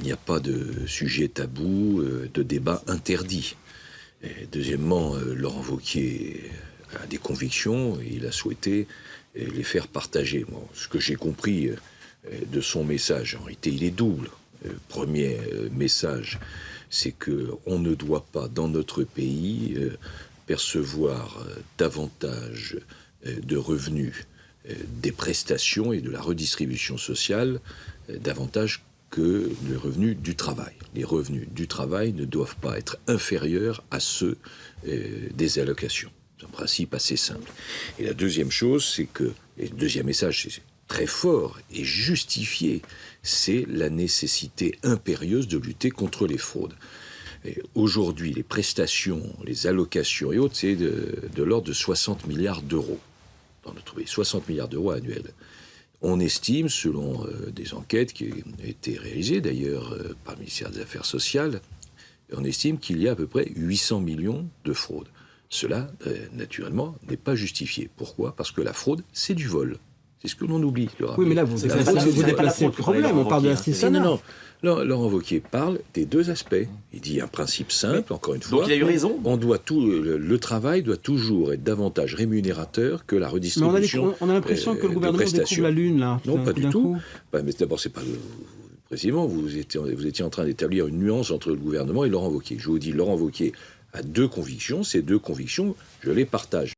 n'y a pas de sujet tabou, de débat interdit. Et deuxièmement, Laurent Wauquiez a des convictions et il a souhaité les faire partager. Bon, ce que j'ai compris de son message, en réalité, il est double. Premier message, c'est qu'on ne doit pas, dans notre pays, percevoir davantage de revenus des prestations et de la redistribution sociale davantage que les revenus du travail. Les revenus du travail ne doivent pas être inférieurs à ceux des allocations. C'est un principe assez simple. Et la deuxième chose, c'est que, et le deuxième message, c'est très fort et justifié, c'est la nécessité impérieuse de lutter contre les fraudes. Aujourd'hui, les prestations, les allocations et autres, c'est de l'ordre de 60 milliards d'euros dans notre pays, 60 milliards d'euros annuels. On estime, selon des enquêtes qui ont été réalisées d'ailleurs par le ministère des Affaires sociales, on estime qu'il y a à peu près 800 millions de fraudes. Cela, naturellement, n'est pas justifié. Pourquoi ? Parce que la fraude, c'est du vol. C'est ce que l'on oublie. Oui, mais là, vous déplacez le problème. On parle de l'assistanat. Non. Laurent Wauquiez parle des deux aspects. Il dit un principe simple, encore une fois. Donc il a eu raison. Le travail doit toujours être davantage rémunérateur que la redistribution. Mais on a l'impression que le gouvernement découvre la lune, là. Non, pas du tout. Mais d'abord, c'est pas précisément. Vous étiez en train d'établir une nuance entre le gouvernement et Laurent Wauquiez. Je vous dis, Laurent Wauquiez a deux convictions. Ces deux convictions, je les partage.